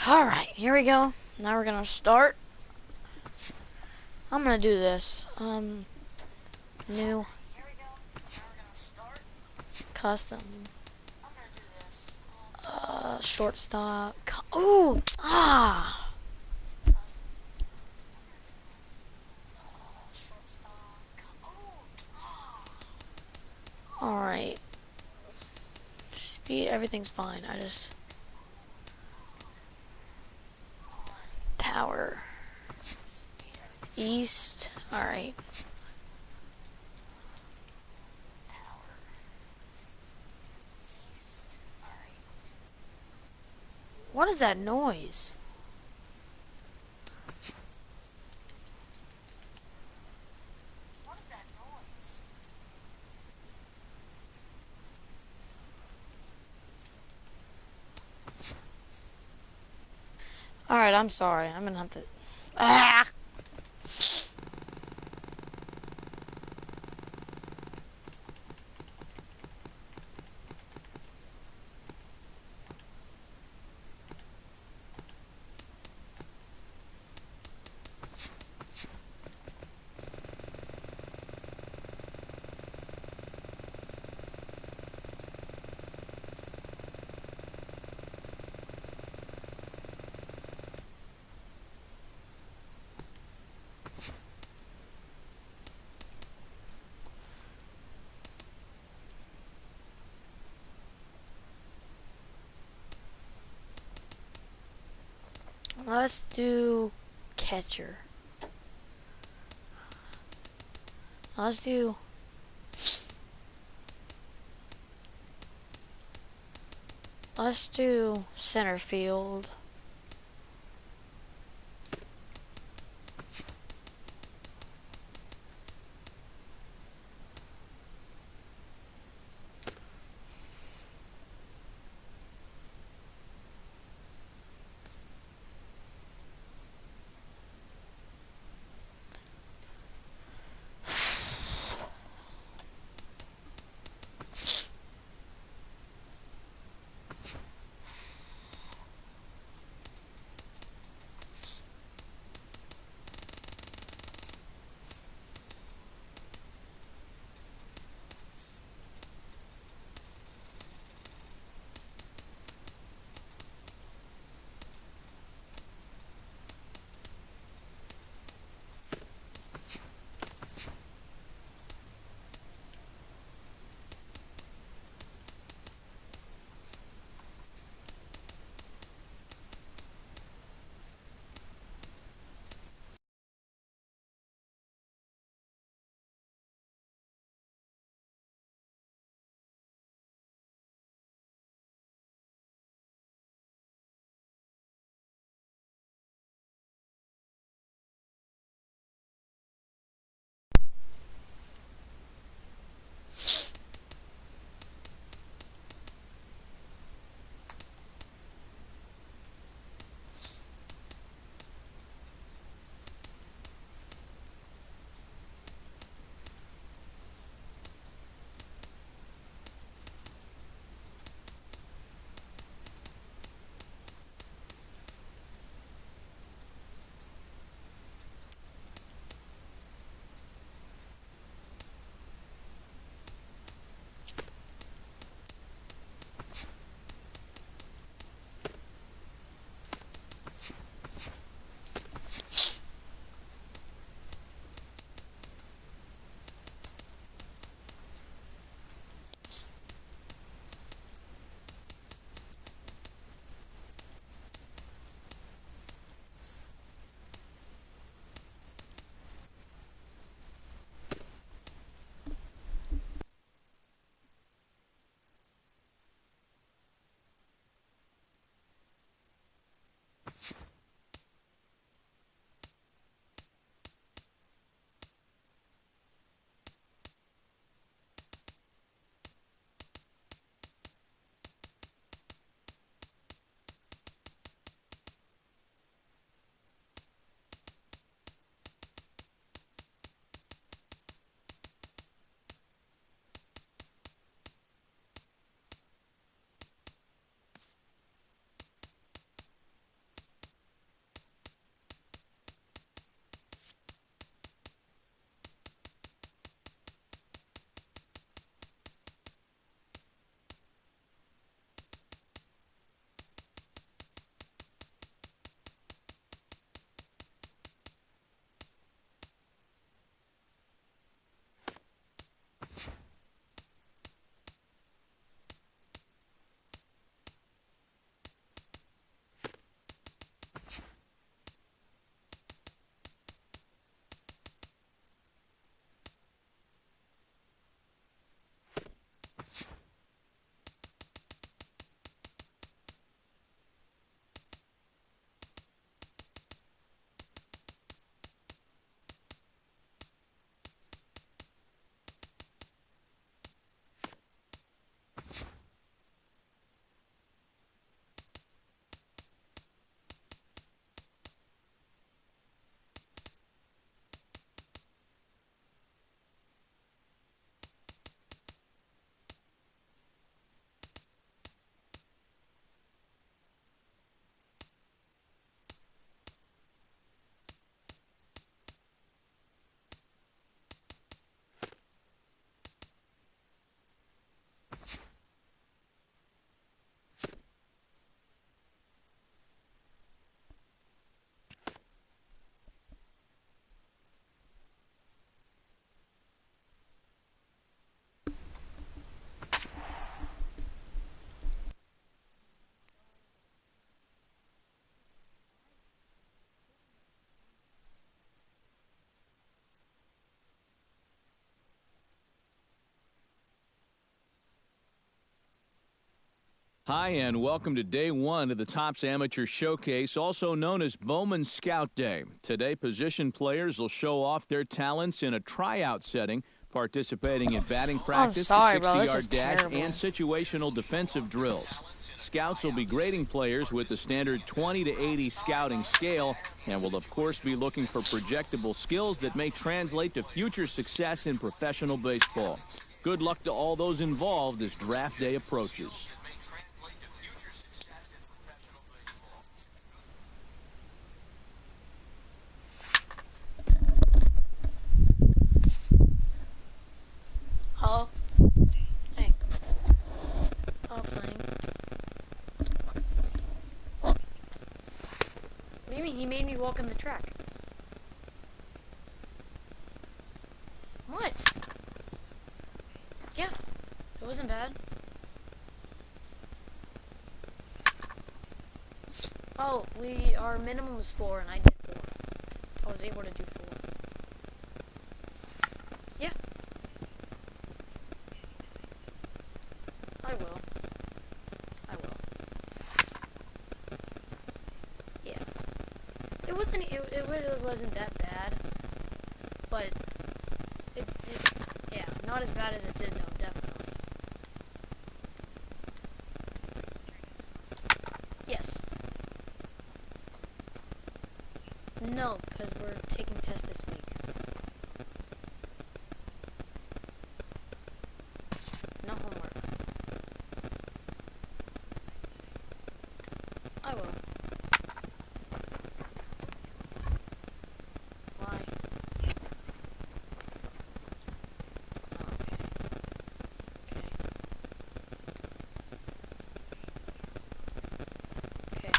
Alright, here we go. Now we're gonna start. I'm gonna do this. New. Custom. Shortstop. Ooh! Ah! Alright. Speed, everything's fine. I just... Power. East. Alright. What is that noise? Alright, I'm sorry. I'm gonna have to... Ah! Let's do catcher. Let's do center field. Hi, and welcome to day one of the Topps Amateur Showcase, also known as Bowman Scout Day. Today, position players will show off their talents in a tryout setting, participating in batting practice, sorry, the bro. This 60-yard is dash, terrible. and situational defensive drills. Scouts will be grading players with the standard 20 to 80 scouting scale and will, of course, be looking for projectable skills that may translate to future success in professional baseball. Good luck to all those involved as draft day approaches. Hello? Hey. Oh, playing. What do you mean? He made me walk on the track. What? Yeah. It wasn't bad. Oh, our minimum was 4 and I did 4. I was able to do 4. Yeah. I will. I will. Yeah. It really wasn't that bad. But, yeah, not as bad as it did though, definitely. Yes. No, because we're taking tests this week. No homework. I will. Why? Oh, okay. Okay.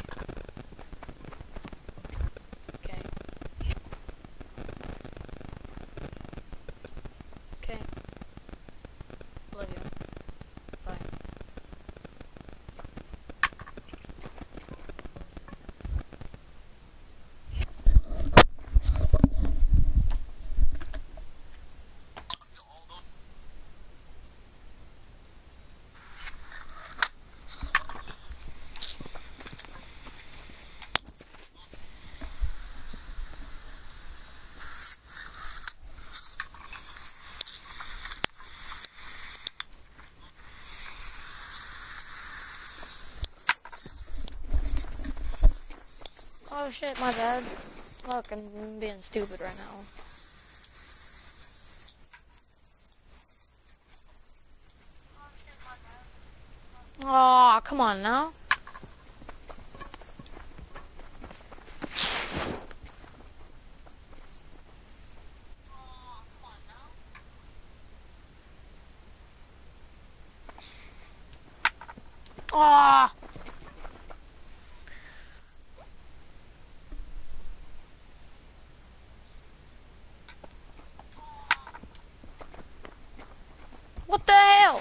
Okay. Okay. Love you. Bye. Oh shit, my bad. Look, I'm being stupid right now. Oh, come on now. Oh, what the hell?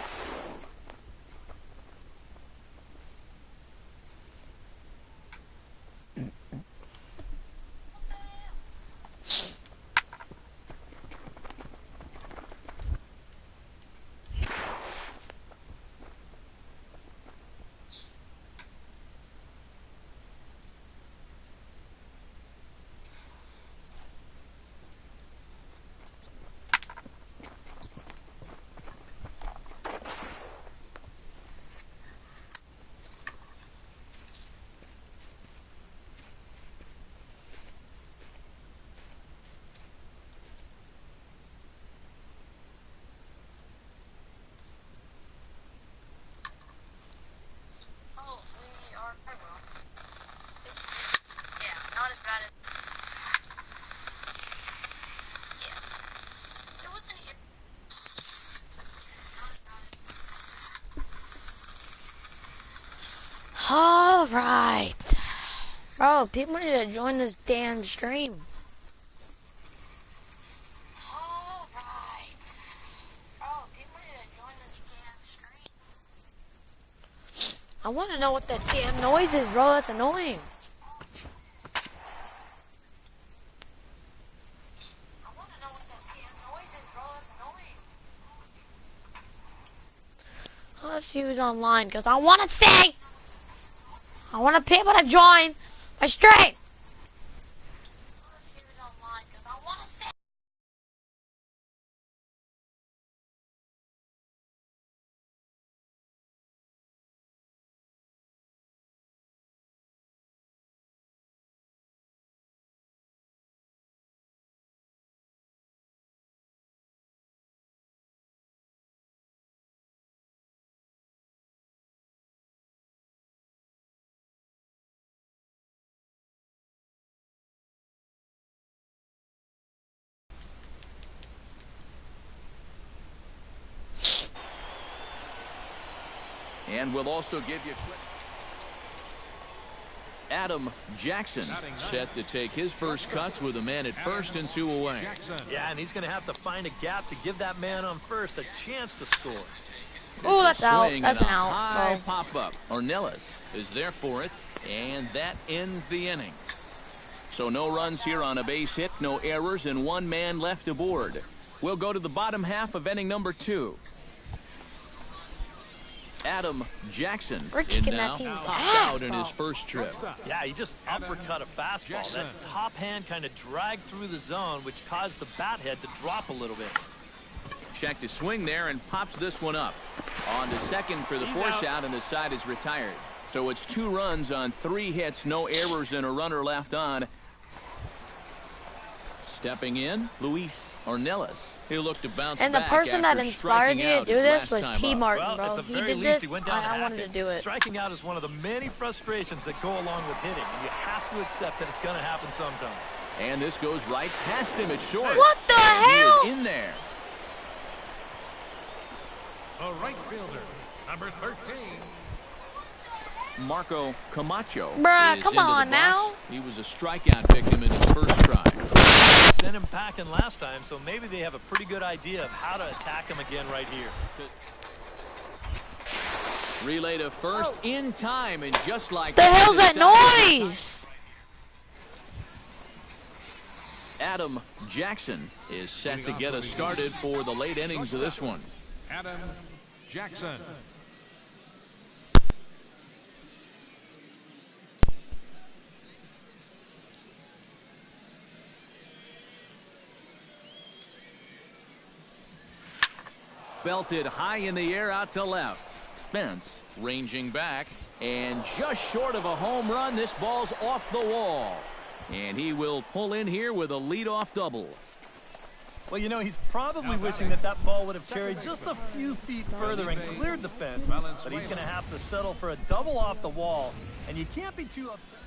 Alright. Bro, people need to join this damn stream. I want to know what that damn noise is, bro. That's annoying. Let's see who's online because I want to see. I want people to join my stream. And we'll also give you Adam Jackson set to take his first cuts with a man at first and 2 away. Yeah, and he's going to have to find a gap to give that man on first a chance to score. Oh, that's out. Swing That's and an a out. high Oh. pop-up. Ornelas is there for it, and that ends the inning. So no runs here on a base hit, no errors, and 1 man left aboard. We'll go to the bottom half of inning number 2. Adam Jackson We're in kicking now, that team's popped ass, out in bro. his first trip. Yeah, he just uppercut a fastball. That top hand kind of dragged through the zone, which caused the bat head to drop a little bit. Checked his swing there and pops this one up. On to second for the force out, and the side is retired. So it's 2 runs on 3 hits, no errors, and a runner left on. Stepping in, Luis Ornelas. He'll look to bounce And the back person that after inspired striking me to out do his this last was time T. up. Martin, Well, bro. at the He very did least, this. he went down I wanted to hacking. do it. Striking out is one of the many frustrations that go along with hitting. And you have to accept that it's going to happen sometime. And this goes right past him at short. What the And he hell? is in there. A right fielder, number 13. Marco Camacho. Bruh, is come into the on box. now. He was a strikeout victim in his first try. Sent him packing last time, so maybe they have a pretty good idea of how to attack him again right here. Relay to first in time, and just like The hell's that decided- noise? Adam Jackson is set to get us started for the late innings of this one. Adam Jackson. Belted high in the air out to left. Spence ranging back, and just short of a home run, this ball's off the wall. And he will pull in here with a leadoff double. Well, you know, he's probably wishing that that ball would have carried just a few feet further and cleared the fence, but he's going to have to settle for a double off the wall, and you can't be too upset.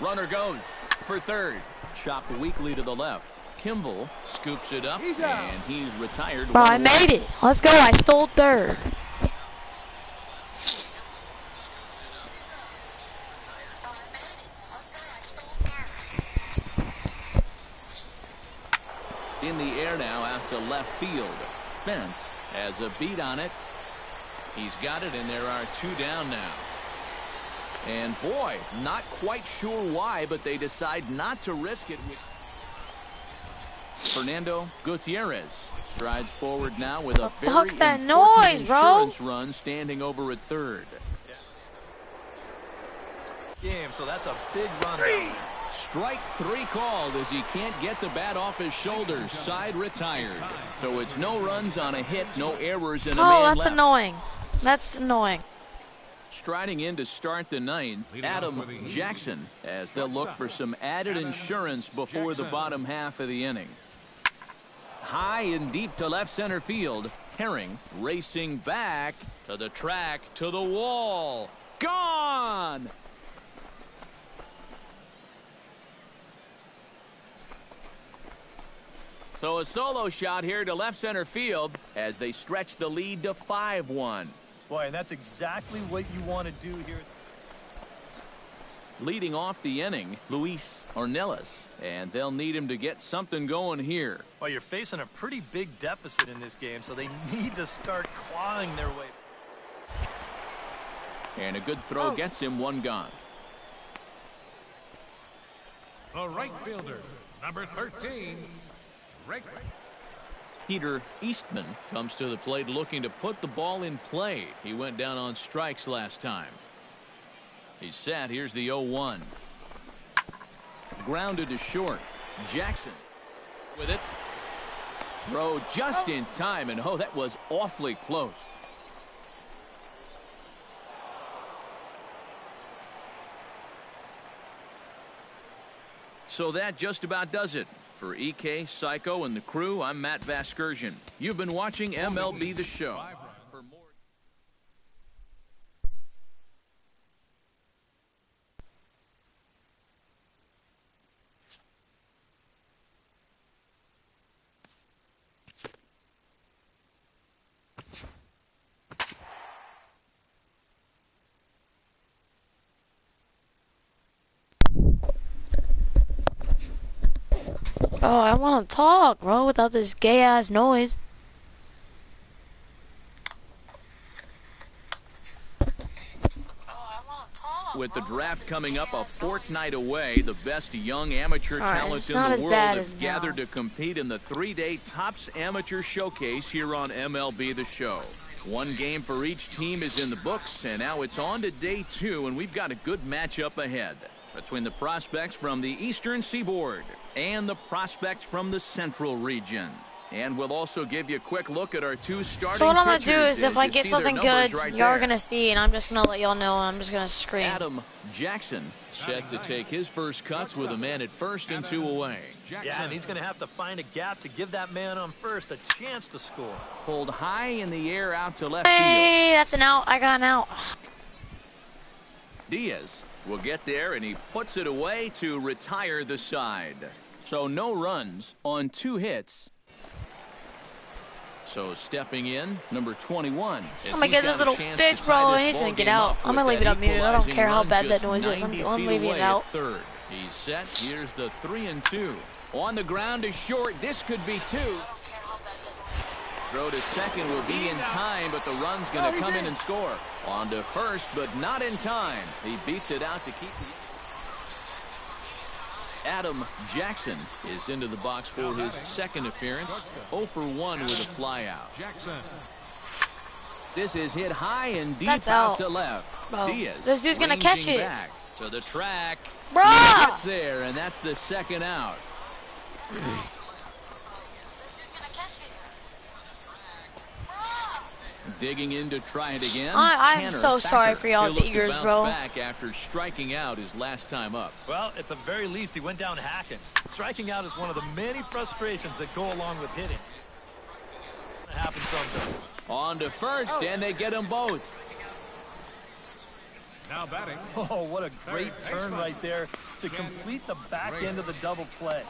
Runner goes for third. Chopped weakly to the left. Kimball scoops it up, and he's retired. Bro, I made it. Let's go. I stole third. In the air now out to left field. Spence has a beat on it. He's got it, and there are 2 down now. And boy, not quite sure why, but they decide not to risk it. Fernando Gutierrez strides forward now with a very fuck's that important noise, bro? insurance run standing over at third. Game, so that's a big run down there. Strike 3 called as he can't get the bat off his shoulders. Side retired. So it's no runs on a hit, no errors, and a Oh, man that's left. annoying. That's annoying. Striding in to start the 9th, Adam Jackson, as they'll look for some added insurance before the bottom half of the inning. High and deep to left center field. Herring racing back to the track, to the wall. Gone! So a solo shot here to left center field as they stretch the lead to 5-1. Boy, and that's exactly what you want to do here. Leading off the inning, Luis Ornelas, and they'll need him to get something going here. Well, you're facing a pretty big deficit in this game, so they need to start clawing their way. And a good throw gets him 1 gone. A right fielder, Number 13, Rick. Peter Eastman comes to the plate looking to put the ball in play. He went down on strikes last time. He's set. Here's the 0-1. Grounded to short. Jackson with it. Throw just in time, and oh, that was awfully close. So that just about does it. For EK, Psycho, and the crew, I'm Matt Vasgersian. You've been watching MLB The Show. For more... Oh, I want to talk, bro, without this gay-ass noise. With the draft coming up a fortnight away, the best young amateur talent it's in not the as world bad have as now. gathered to compete in the 3-day Topps Amateur Showcase here on MLB The Show. One game for each team is in the books, and now it's on to day 2, and we've got a good matchup ahead between the prospects from the Eastern Seaboard and the prospects from the Central region. And we'll also give you a quick look at our 2 starting So what I'm going to do pitchers. is if I You get see their something numbers good, right y'all are there. going to see, and I'm just going to let y'all know, and I'm just going to scream. Adam Jackson set to take his first cuts with a man at first and 2 away. Yeah, and he's going to have to find a gap to give that man on first a chance to score. Pulled high in the air out to left field. Hey, that's an out. I got an out. Diaz will get there, and he puts it away to retire the side. So no runs on 2 hits. So stepping in, number 21. I'm gonna get this little bitch, bro. He's gonna get out. I'm gonna leave it up muted. I don't care how bad that noise is. I'm leaving it out. Third. He's set. Here's the 3-2. On the ground to short. This could be 2. Throw to second will be in time, but the run's gonna come in and score. On to first, but not in time. He beats it out to keep. Adam Jackson is into the box for his second appearance. 0 for 1 with a flyout. This is hit high and deep That's out out. to left. Bro, Diaz this dude's gonna catch ranging it. back to the track. Bruh! He gets there, and that's the second out. Digging in to try it again. I'm Tanner so sorry Thacker. for y'all's He'll look to ears, bounce bro. back after striking out his last time up. Well, at the very least, he went down hacking. Striking out is one of the many frustrations that go along with hitting. It happens sometimes. On to first, and they get them both. Now batting. Oh, what a great turn right there to complete the back end of the double play.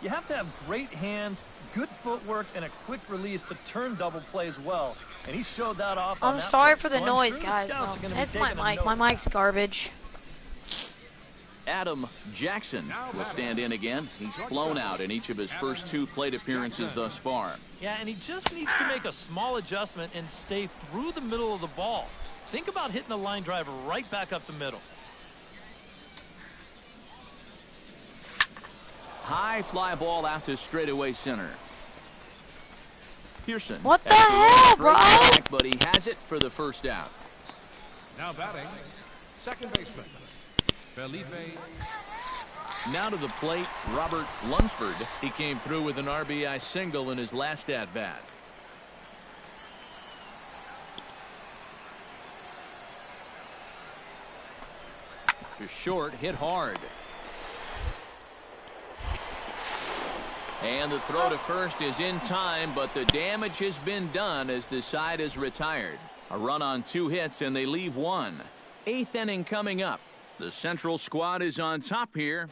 You have to have great hands, good footwork, and a quick release to turn double plays well. And he showed that off on I'm that sorry play. for the So I'm noise, sure the guys. scouts Bro. are gonna be It's my taking a mic. My note. mic's garbage. Adam Jackson will stand in again. He's flown out in each of his first 2 plate appearances thus far. Yeah, and he just needs to make a small adjustment and stay through the middle of the ball. Think about hitting the line drive right back up the middle. High fly ball out to straightaway center. Pearson. What the has to run hell, straight bro? back, but he has it for the first out. Now batting. Second baseman. Felipe. Now to the plate, Robert Lunsford. He came through with an RBI single in his last at-bat. To short, hit hard. And the throw to first is in time, but the damage has been done as the side is retired. A run on 2 hits, and they leave 1. 8th inning coming up. The Central squad is on top here.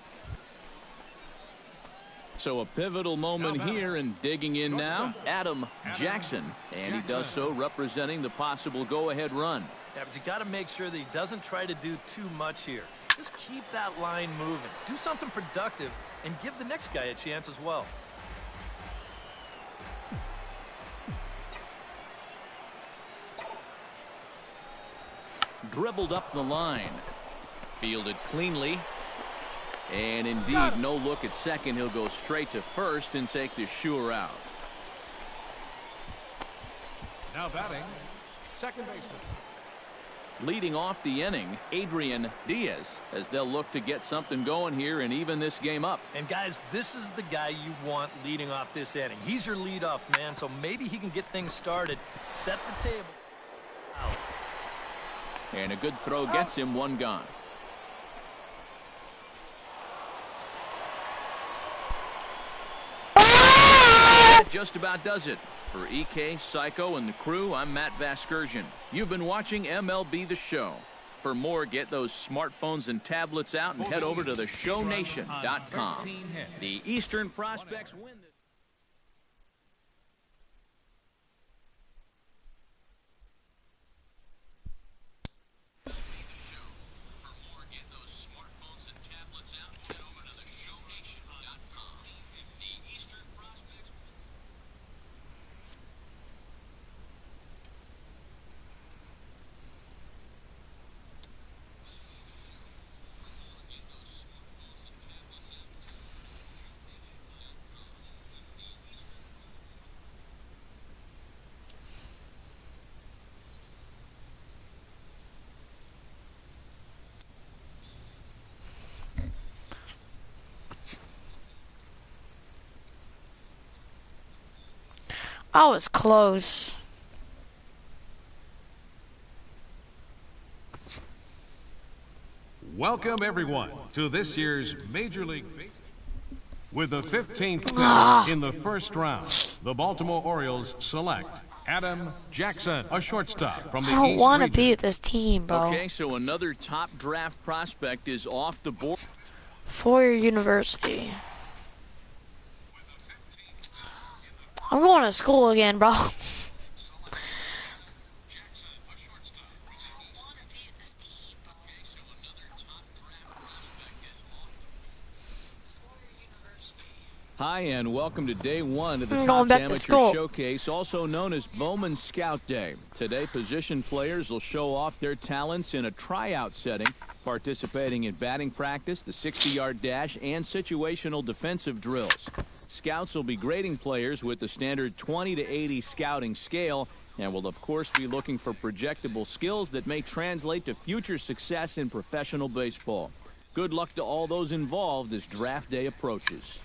So a pivotal moment here, and digging in now, Adam Jackson. And he does so representing the possible go-ahead run. Yeah, but you got to make sure that he doesn't try to do too much here. Just keep that line moving. Do something productive and give the next guy a chance as well. Dribbled up the line. Fielded cleanly. And indeed, no look at second. He'll go straight to first and take the sure out. Now batting, second baseman. Leading off the inning, Adrian Diaz, as they'll look to get something going here and even this game up. And guys, this is the guy you want leading off this inning. He's your leadoff man, so maybe he can get things started, set the table. Out. And a good throw gets him one gone. That just about does it. For EK, Psycho, and the crew, I'm Matt Vasgersian. You've been watching MLB The Show. For more, get those smartphones and tablets out and head over to theshownation.com. The Eastern Prospects win this. I was close. Welcome, everyone, to this year's Major League Baseball. With the 15th pick in the first round, the Baltimore Orioles select Adam Jackson, a shortstop from the I don't East want to region. be with this team, bro. Okay, so another top draft prospect is off the board. Four-year university. I'm going to school again, bro. Hi, and welcome to day one of the I'm Top going back to Amateur school. Showcase, also known as Bowman Scout Day. Today, position players will show off their talents in a tryout setting, participating in batting practice, the 60-yard dash, and situational defensive drills. Scouts will be grading players with the standard 20 to 80 scouting scale, and will, of course, be looking for projectable skills that may translate to future success in professional baseball. Good luck to all those involved as draft day approaches.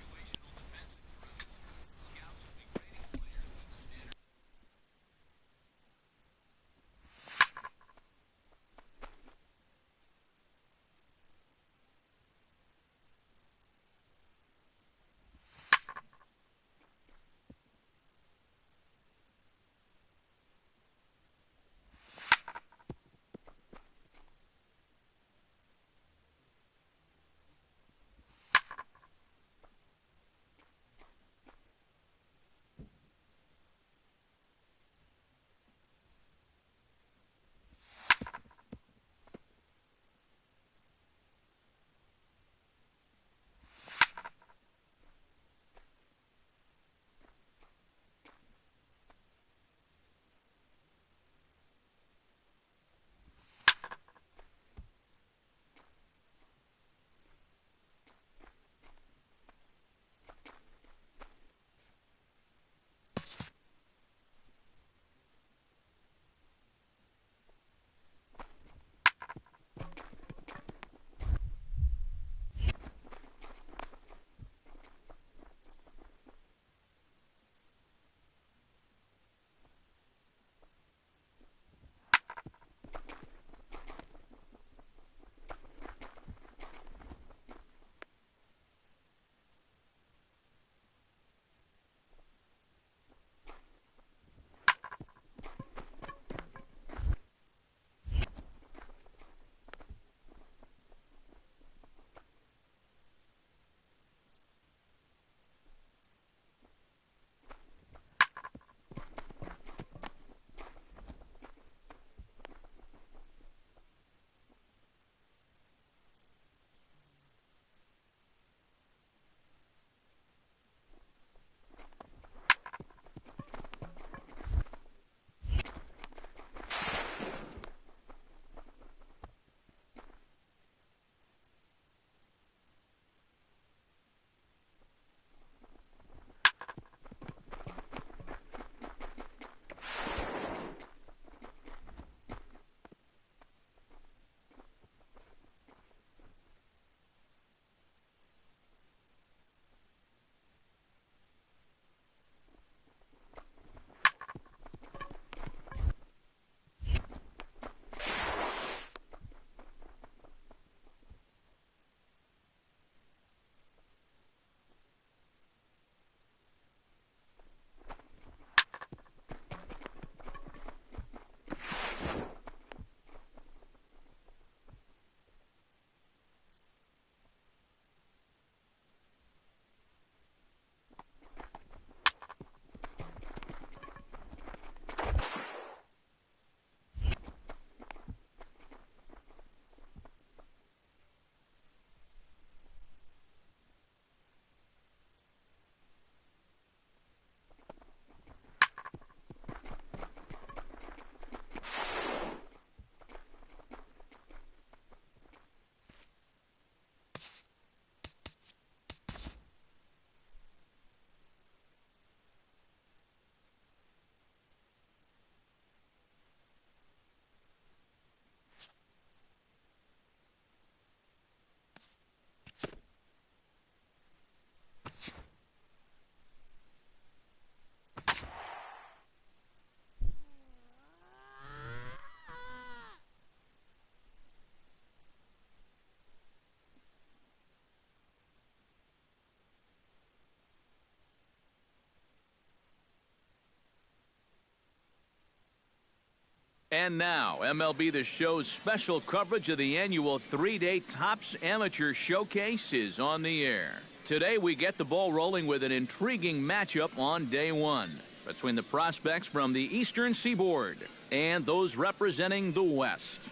And now, MLB The Show's special coverage of the annual 3-day Topps Amateur Showcase is on the air. Today, we get the ball rolling with an intriguing matchup on day one between the prospects from the Eastern Seaboard and those representing the West.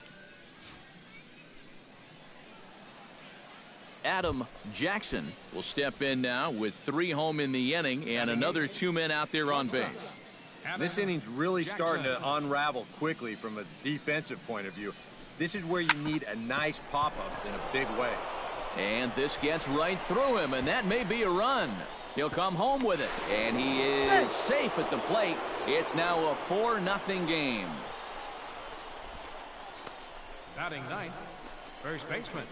Adam Jackson will step in now with 3 home in the inning and another 2 men out there on base. This inning's really starting to unravel quickly from a defensive point of view. This is where you need a nice pop-up in a big way. And this gets right through him, and that may be a run. He'll come home with it, and he is safe at the plate. It's now a 4-0 game. Batting ninth, first baseman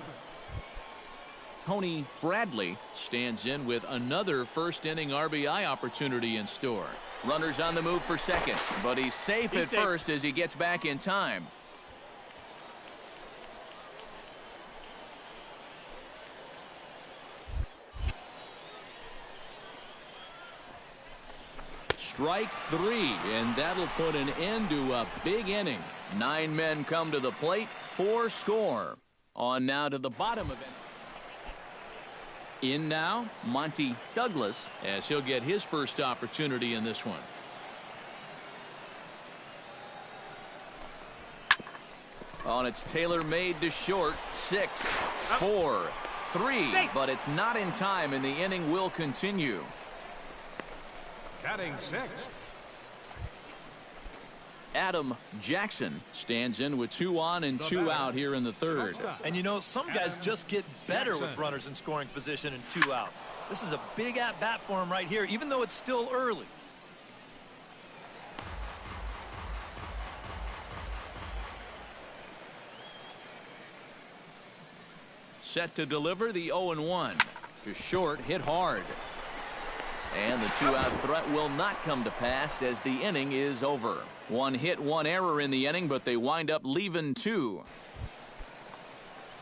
Tony Bradley stands in with another first-inning RBI opportunity in store. Runners on the move for second, but he's safe at first as he gets back in time. Strike 3, and that'll put an end to a big inning. 9 men come to the plate, 4 score. On now to the bottom of it. In now, Monty Douglas, as he'll get his first opportunity in this one. On it's tailor-made to short. 6, 4, 3, but it's not in time, and the inning will continue. batting sixth. Adam Jackson stands in with 2 on and 2 out here in the third. And you know, some guys just get better with runners in scoring position and 2 outs. This is a big at-bat for him right here, even though it's still early. Set to deliver the 0-1. To short, hit hard. And the 2-out threat will not come to pass as the inning is over. 1 hit, 1 error in the inning, but they wind up leaving 2.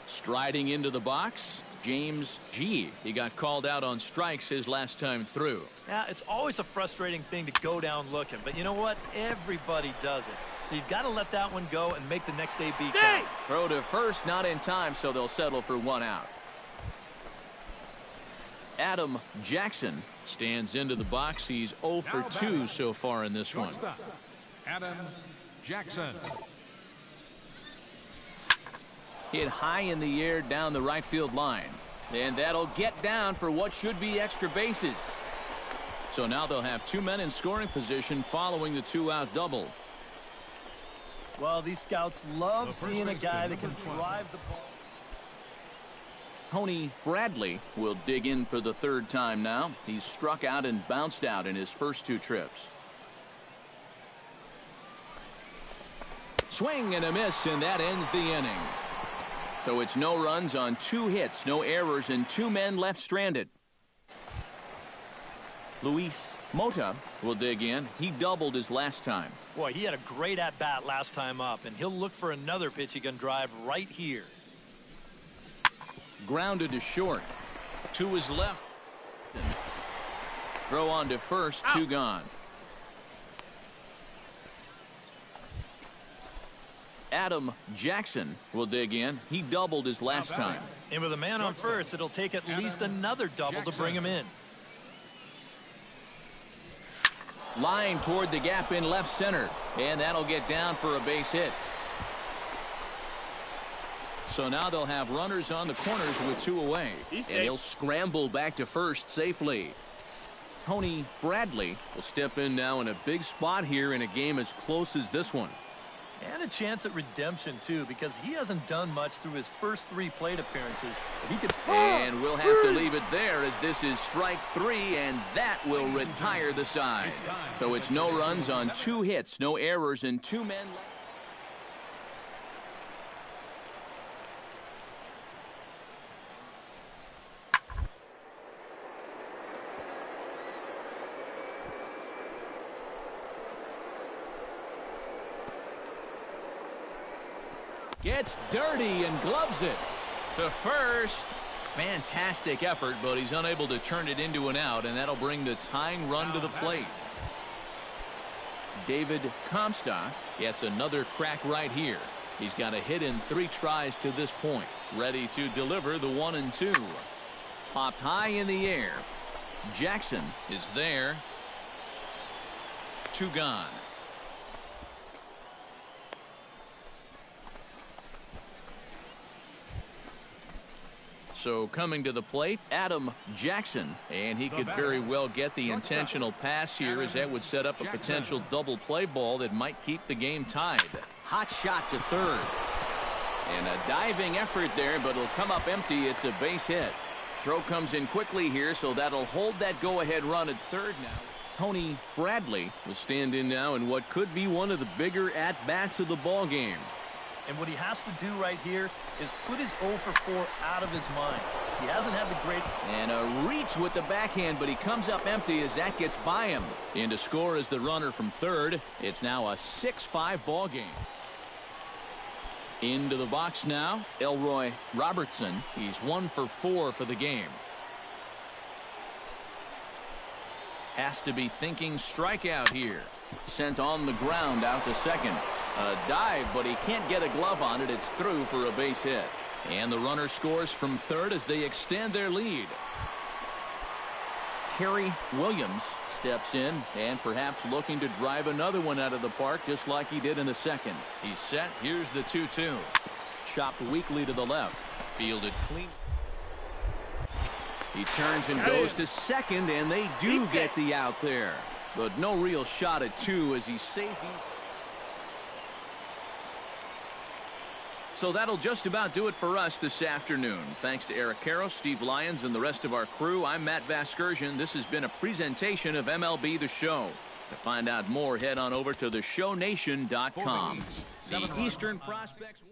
Striding into the box, James G. He got called out on strikes his last time through. Yeah, it's always a frustrating thing to go down looking, but you know what? Everybody does it. So you've got to let that one go and make the next AB count. Throw to first, not in time, so they'll settle for 1 out. Adam Jackson stands into the box. He's 0 for 2 so far in this one. Shortstop, Adam Jackson. Hit high in the air down the right field line. And that'll get down for what should be extra bases. So now they'll have 2 men in scoring position following the 2-out double. Well, these scouts love seeing a guy that can drive the ball. Tony Bradley will dig in for the 3rd time now. He's struck out and bounced out in his first 2 trips. Swing and a miss, and that ends the inning. So it's no runs on 2 hits, no errors, and 2 men left stranded. Luis Mota will dig in. He doubled his last time. Boy, he had a great at-bat last time up, and he'll look for another pitch he can drive right here. Grounded to short. To his left. Throw on to first. 2 gone. Adam Jackson will dig in. He doubled his last time. And with a man on first, it'll take at least another double to bring him in. Line toward the gap in left center. And that'll get down for a base hit. So now they'll have runners on the corners with 2 away. And he'll scramble back to first safely. Tony Bradley will step in now in a big spot here in a game as close as this one. And a chance at redemption, too, because he hasn't done much through his first 3 plate appearances. But he could... And we'll have to leave it there as this is strike 3, and that will retire the side. So it's no runs on 2 hits, no errors, and 2 men left. Gets dirty and gloves it to first. Fantastic effort, but he's unable to turn it into an out, and that'll bring the tying run to the plate. David Comstock gets another crack right here. He's got a hit in 3 tries to this point. Ready to deliver the 1-2. Popped high in the air. Jackson is there. 2 gone. So coming to the plate, Adam Jackson, and he could very well get the intentional pass here, as that would set up a potential double play ball that might keep the game tied. Hot shot to third. And a diving effort there, but it'll come up empty. It's a base hit. Throw comes in quickly here, so that'll hold that go-ahead run at third now. Tony Bradley will stand in now in what could be one of the bigger at-bats of the ball game. And what he has to do right here is put his 0 for 4 out of his mind. He hasn't had the great... And a reach with the backhand, but he comes up empty as that gets by him. In to score is the runner from third. It's now a 6-5 ball game. Into the box now, Elroy Robertson. He's 1 for 4 for the game. Has to be thinking strikeout here. Sent on the ground out to second. A dive, but he can't get a glove on it. It's through for a base hit. And the runner scores from third as they extend their lead. Kerry Williams steps in and perhaps looking to drive another one out of the park just like he did in the second. He's set. Here's the 2-2. Chopped weakly to the left. Fielded clean. He turns and goes to second, and they do get the out there. But no real shot at 2 as he's safe. So that'll just about do it for us this afternoon. Thanks to Eric Karros, Steve Lyons, and the rest of our crew. I'm Matt Vasgersian. This has been a presentation of MLB The Show. To find out more, head on over to theshownation.com. The Eastern Prospects win.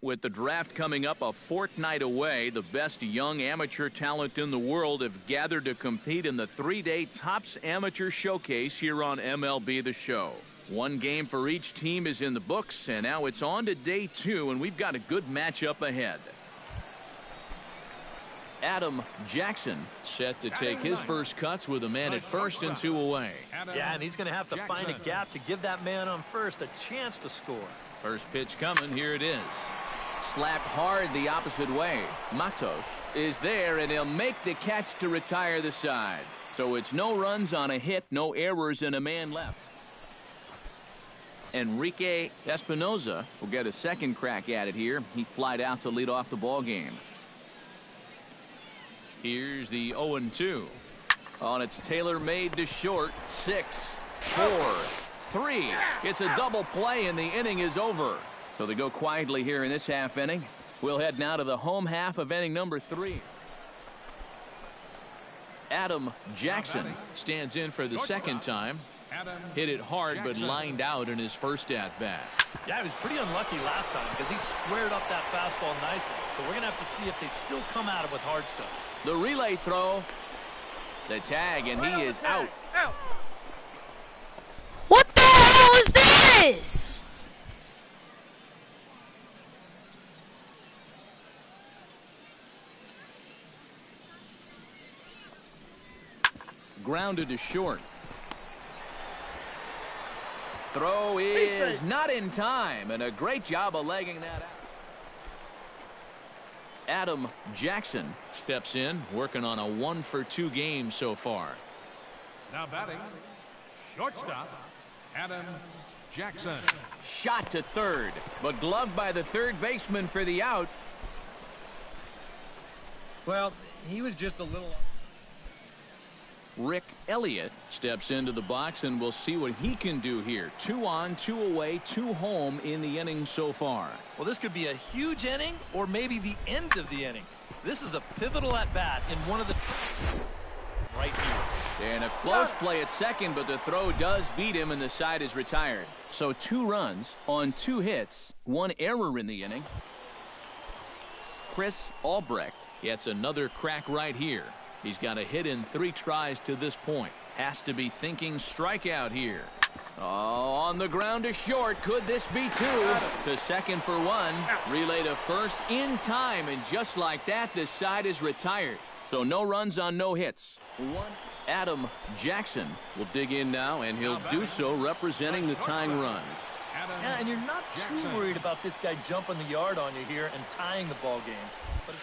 With the draft coming up a fortnight away, the best young amateur talent in the world have gathered to compete in the 3-day Topps Amateur Showcase here on MLB The Show. 1 game for each team is in the books, and now it's on to day 2, and we've got a good matchup ahead. Adam Jackson set to take his first cuts with a man at first and 2 away. Yeah, and he's going to have to find a gap to give that man on first a chance to score. First pitch coming. Here it is. Slapped hard the opposite way. Matos is there, and he'll make the catch to retire the side. So it's no runs on a hit, no errors, and a man left. Enrique Espinoza will get a second crack at it here. He flied out to lead off the ball game. Here's the 0-2. On its tailor-made to short. 6, 4, 3. It's a double play, and the inning is over. So they go quietly here in this half inning. We'll head now to the home half of inning number 3. Adam Jackson stands in for the second time. Hit it hard, but lined out in his first at-bat. Yeah, he was pretty unlucky last time because he squared up that fastball nicely. So we're going to have to see if they still come at it with hard stuff. The relay throw. The tag, and he is out. What the hell is this? Grounded to short. Throw is not in time, and a great job of legging that out. Adam Jackson steps in, working on a 1-for-2 game so far. Now batting, shortstop, Adam Jackson. Shot to third, but gloved by the third baseman for the out. Well, he was just a little... Rick Elliott steps into the box, and we'll see what he can do here. 2 on, 2 away, 2 home in the inning so far. Well, this could be a huge inning or maybe the end of the inning. This is a pivotal at-bat in one of the... right here. And a close play at second, but the throw does beat him, and the side is retired. So 2 runs on 2 hits, 1 error in the inning. Chris Albrecht gets another crack right here. He's got a hit in 3 tries to this point. Has to be thinking strikeout here. Oh, on the ground to short. Could this be 2? To second for 1. Relay to first in time, and just like that, the side is retired. So no runs on no hits. 1. Adam Jackson will dig in now, and he'll do so representing the tying run. Yeah, and you're not too worried about this guy jumping the yard on you here and tying the ball game. But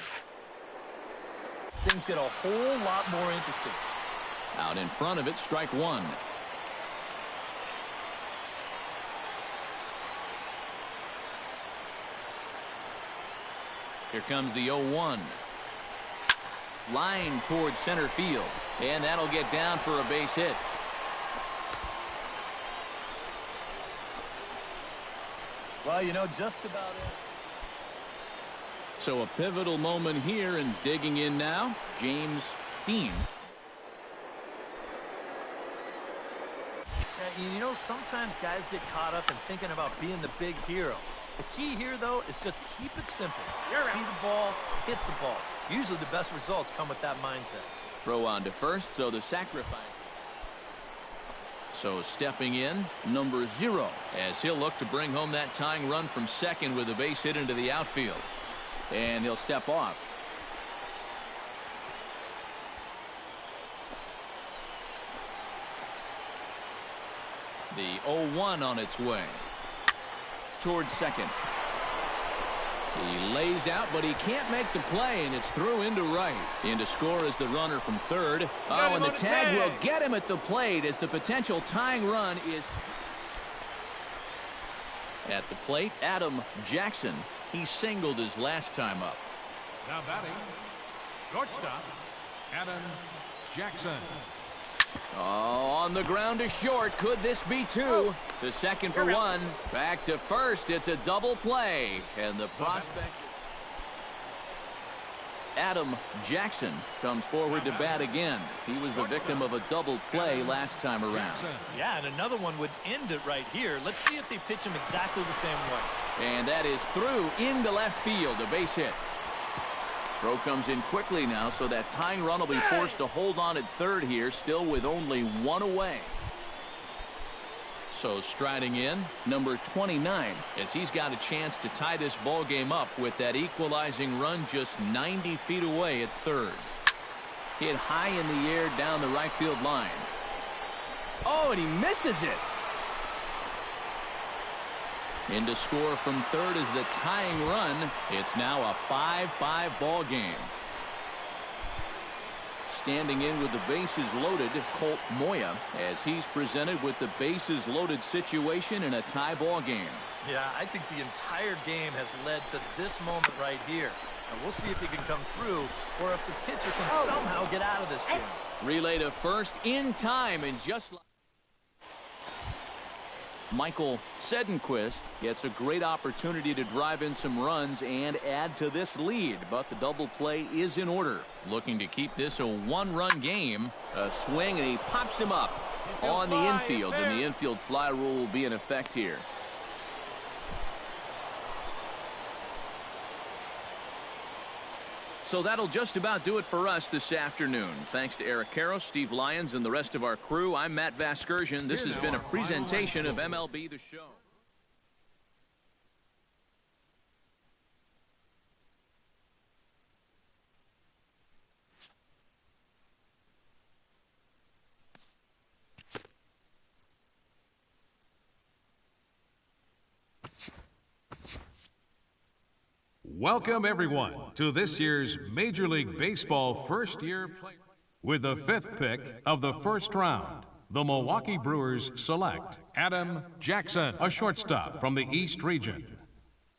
things get a whole lot more interesting. Out in front of it, strike 1. Here comes the 0-1. Line towards center field, and that'll get down for a base hit. Well, you know, just about it. So a pivotal moment here, and digging in now, James Steen. You know, sometimes guys get caught up in thinking about being the big hero. The key here, though, is just keep it simple. See the ball, hit the ball. Usually the best results come with that mindset. Throw on to first, so the sacrifice. So stepping in, number 0, as he'll look to bring home that tying run from second with a base hit into the outfield. And he'll step off. The 0-1 on its way. Towards second. He lays out, but he can't make the play, and it's through into right. In to score is the runner from third. Oh, and the tag will get him at the plate as the potential tying run is at the plate. Adam Jackson. He singled his last time up. Now batting, shortstop, Adam Jackson. Oh, on the ground to short. Could this be 2? To second for 1. Back to first. It's a double play. And the prospect, Adam Jackson, comes forward to bat again. He was the victim of a double play last time around. Yeah, and another one would end it right here. Let's see if they pitch him exactly the same way. And that is through into left field. A base hit. Throw comes in quickly now, so that tying run will be forced to hold on at third here, still with only 1 away. So striding in, number 29, as he's got a chance to tie this ball game up with that equalizing run just 90 feet away at third. Hit high in the air down the right field line. Oh, and he misses it. In to score from third is the tying run. It's now a 5-5 ball game. Standing in with the bases loaded, Colt Moya, as he's presented with the bases loaded situation in a tie ball game. Yeah, I think the entire game has led to this moment right here. And we'll see if he can come through or if the pitcher can somehow get out of this game. Relay to first in time, and just like Michael Sedenquist gets a great opportunity to drive in some runs and add to this lead, but the double play is in order. Looking to keep this a 1-run game. A swing, and he pops him up on the infield, and the infield fly rule will be in effect here. So that'll just about do it for us this afternoon. Thanks to Eric Karros, Steve Lyons, and the rest of our crew. I'm Matt Vasgersian. This has been a presentation of MLB The Show. Welcome, everyone, to this year's Major League Baseball first-year play. With the 5th pick of the first round, the Milwaukee Brewers select Adam Jackson, a shortstop from the East region.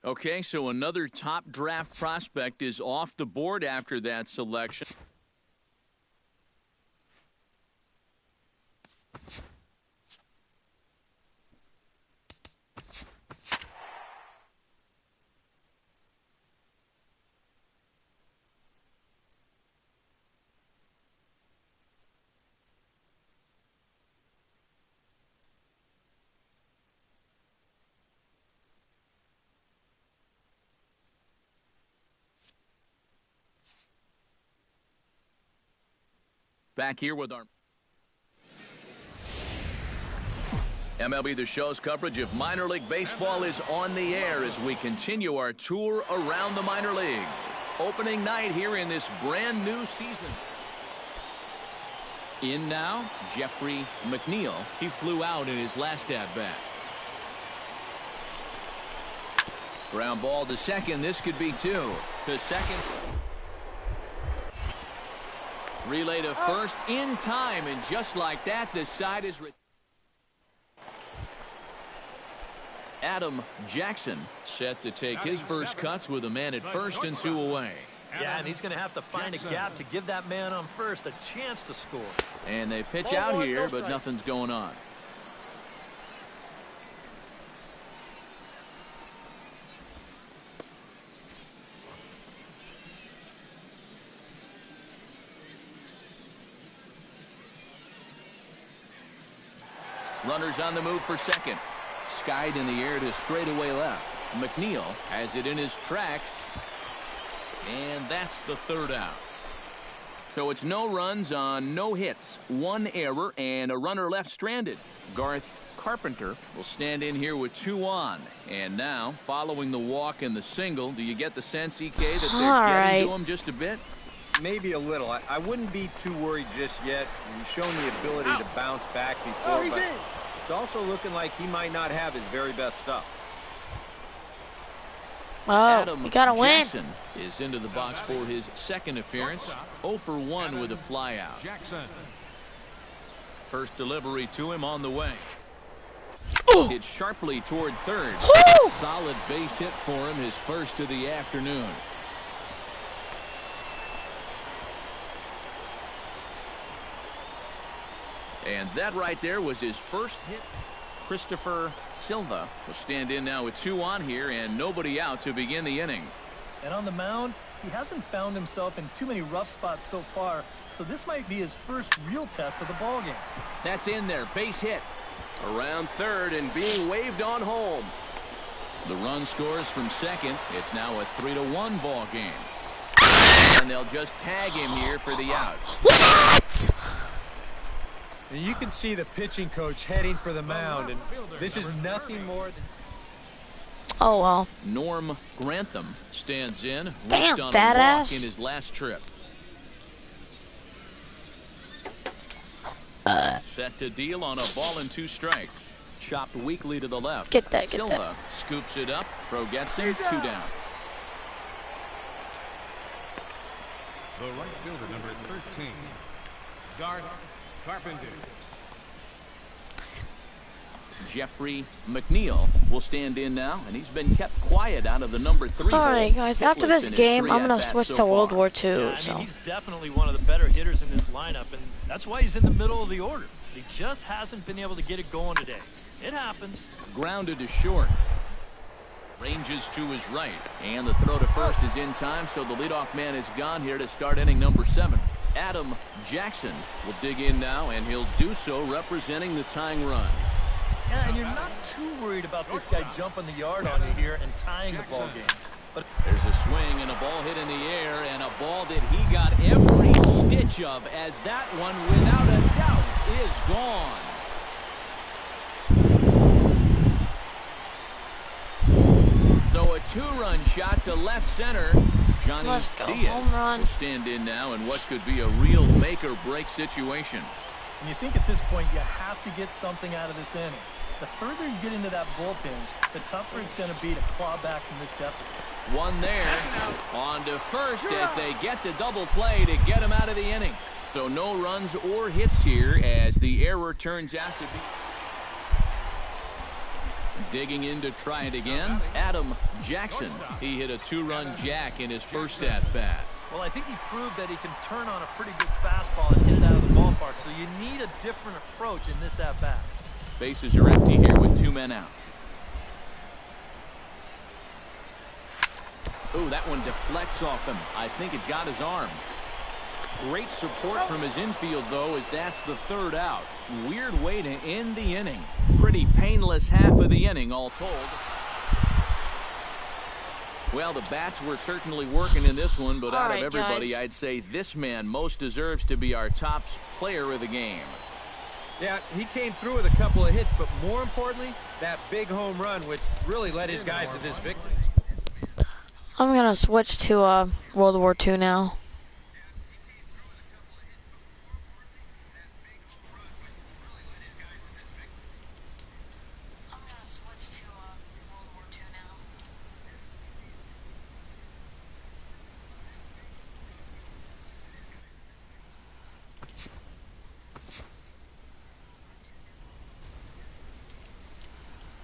Okay, so another top draft prospect is off the board after that selection. Back here with our MLB The Show's coverage of minor league baseball is on the air as we continue our tour around the minor leagues. Opening night here in this brand new season. In now, Jeffrey McNeil. He flew out in his last at-bat. Ground ball to second. This could be two. To second. Relay to first in time, and just like that, the side is... Adam Jackson set to take his first cuts with a man at first and 2 away. Yeah, and he's going to have to find a gap to give that man on first a chance to score. And they pitch out here, but nothing's going on. Runners on the move for second. Skied in the air to straightaway left. McNeil has it in his tracks. And that's the third out. So it's no runs on no hits. 1 error and a runner left stranded. Garth Carpenter will stand in here with 2 on. And now, following the walk and the single, do you get the sense, EK, that they're getting to him just a bit? Maybe a little. I wouldn't be too worried just yet. He's shown the ability to bounce back before, but it's also looking like he might not have his very best stuff. Oh, Adam you gotta Jackson win. is into the box for his second appearance. 0 for 1 with a flyout. Jackson. First delivery to him on the way. Ooh. Hit sharply toward third. Woo! Solid base hit for him, his first of the afternoon. And that right there was his first hit. Christopher Silva will stand in now with 2 on here and nobody out to begin the inning. And on the mound, he hasn't found himself in too many rough spots so far, so this might be his first real test of the ballgame. That's in there, base hit. Around third and being waved on home. The run scores from second. It's now a 3-1 ball game. And they'll just tag him here for the out. What? And you can see the pitching coach heading for the mound, and this is nothing more than... Oh, well. Norm Grantham stands in. Damn, on fat a walk ass. in his last trip. Set to deal on a ball and 2 strikes. Chopped weakly to the left. Get that, get Silva that. scoops it up. Throw gets him. 2 down. The right fielder, number 13, Garth Carpenter. Jeffrey McNeil will stand in now, and he's been kept quiet out of the number 3. Alright, guys, after this game, I'm going to switch to World War II. Yeah, I So mean, he's definitely one of the better hitters in this lineup, and that's why he's in the middle of the order. He just hasn't been able to get it going today. It happens. Grounded to short. Ranges to his right. And the throw to first is in time, so the leadoff man is gone here to start inning number 7. Adam Jackson will dig in now, and he'll do so representing the tying run. Yeah, and you're not too worried about this guy jumping the yard on you here and tying the ball game. But There's a swing and a ball hit in the air, and a ball that he got every stitch of, as that one, without a doubt, is gone. So a 2-run shot to left center. Johnny Let's go. Diaz Home run. will stand in now in what could be a real make-or-break situation. and you think at this point you have to get something out of this inning. The further you get into that bullpen, the tougher it's going to be to claw back from this deficit. One there. On to first as they get the double play to get him out of the inning. So no runs or hits here as the error turns out to be. Digging in to try it again, Adam Jackson. He hit a 2-run jack in his first at-bat. Well, I think he proved that he can turn on a pretty good fastball and hit it out of the ballpark, so you need a different approach in this at-bat. Bases are empty here with 2 men out. Ooh, that one deflects off him. I think it got his arm. Great support from his infield, though, as that's the 3rd out. Weird way to end the inning. Pretty painless half of the inning, all told. Well, the bats were certainly working in this one, but All out right, of everybody, guys. I'd say this man most deserves to be our top player of the game. Yeah, he came through with a couple of hits, but more importantly, that big home run, which really led his guys to this victory. I'm gonna switch to World War II now.